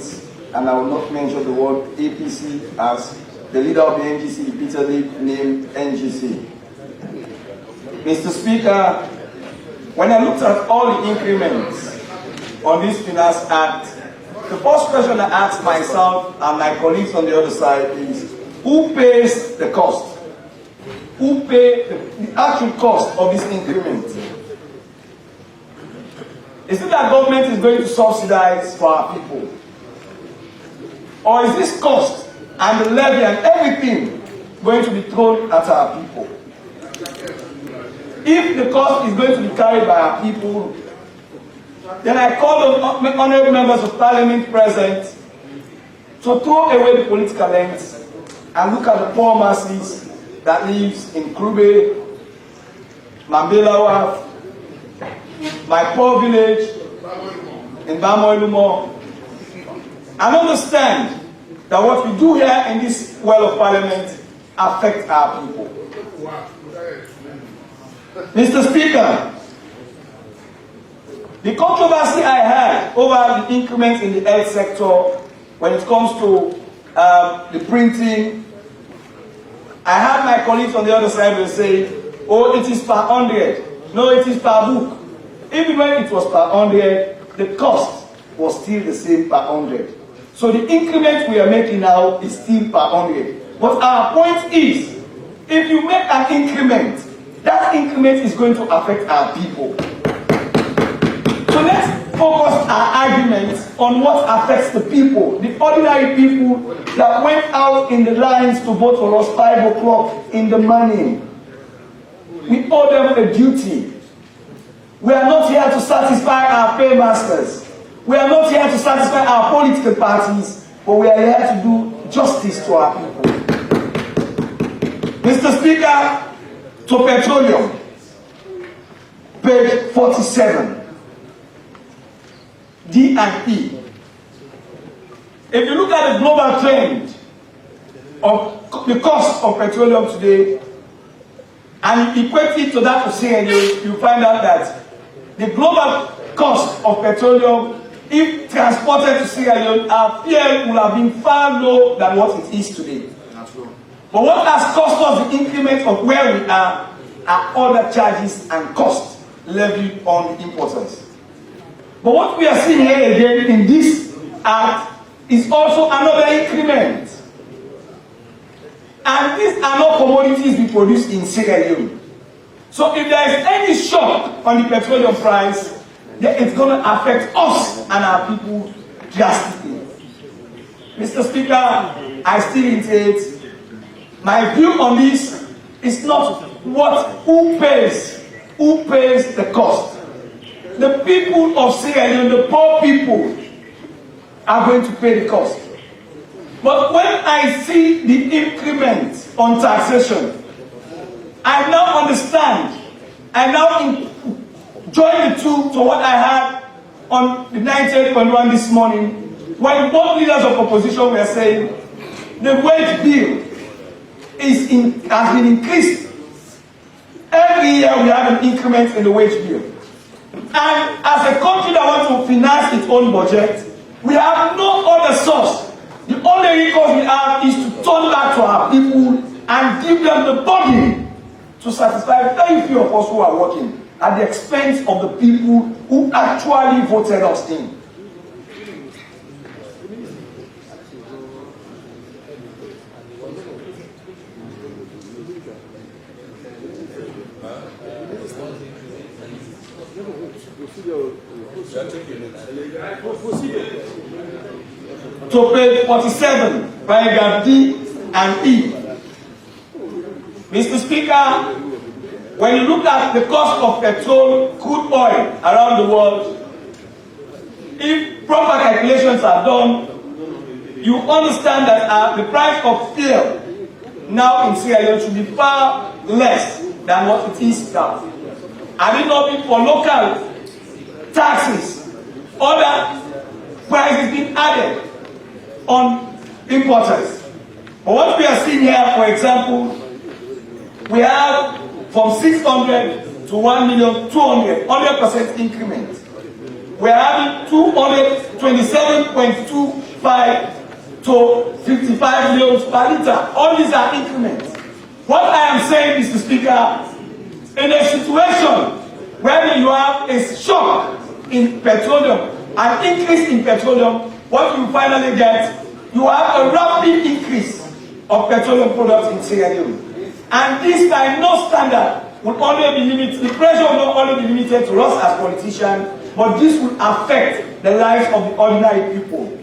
government, and I will not mention the word APC, as the leader of the NGC repeatedly named NGC. Mr. Speaker, when I looked at all the increments on this Finance Act, the first question I asked myself and my colleagues on the other side is, who pays the cost? Who pays the actual cost of this increment? Is it that government is going to subsidize for our people? Or is this cost and the levy and everything going to be thrown at our people? If the cost is going to be carried by our people, then I call on honorable members of parliament present to throw away the political lens and look at the poor masses that lives in Krube, Mambelawa, my poor village in Bamoilumo, and understand that what we do here in this well of parliament affects our people. Mr. Speaker, the controversy I had over the increment in the health sector when it comes to the printing, I had my colleagues on the other side will say, oh, it is per 100. No, it is per book. Even when it was per 100, the cost was still the same per 100. So the increment we are making now is still per 100. But our point is, if you make an increment, that increment is going to affect our people. So let's focus our arguments on what affects the people, the ordinary people that went out in the lines to vote for us 5 o'clock in the morning. We owe them a duty. We are not here to satisfy our paymasters. We are not here to satisfy our political parties, but we are here to do justice to our people. Mr. Speaker, to petroleum, page 47. D&E. If you look at the global trend of the cost of petroleum today and equate it to that of Sierra Leone, you find out that the global cost of petroleum, if transported to Sierra Leone, our fuel will have been far lower than what it is today. But what has cost us the increment of where we are other charges and costs levied on the importers. But what we are seeing here again in this act is also another increment. And these are not commodities we produce in Sierra Leone. So if there is any shock on the petroleum price, then it's going to affect us and our people drastically. Mr. Speaker, I still reiterate, my view on this is not who pays the cost. The people of Sierra Leone, the poor people, are going to pay the cost. But when I see the increment on taxation, I now understand. I now join the two to what I had on the 98.1 this morning, when both leaders of opposition were saying the wage bill has been increased. Every year we have an increment in the wage bill. And as a country that wants to finance its own budget, we have no other source. The only recourse we have is to turn back to our people and give them the burden to satisfy very few of us who are working at the expense of the people who actually voted us in. To page 47, paragraph D and E. Mr. Speaker, when you look at the cost of petrol, crude oil around the world, if proper calculations are done, you understand that the price of fuel now in Sierra Leone should be far less than what it is now. Had it not been for local taxes, other prices being added on importers. But what we are seeing here, for example, we have from 600 to 1,200,000, 100% increment. We are having 200 27.25 to 55 mils per litre. All these are increments. What I am saying, Mr. Speaker, in a situation where you have a shock in petroleum, an increase in petroleum, what you finally get, you have a rapid increase of petroleum products in Sierra Leone. And this time, no standard will only be limited, the pressure will not only be limited to us as politicians, but this will affect the lives of the ordinary people.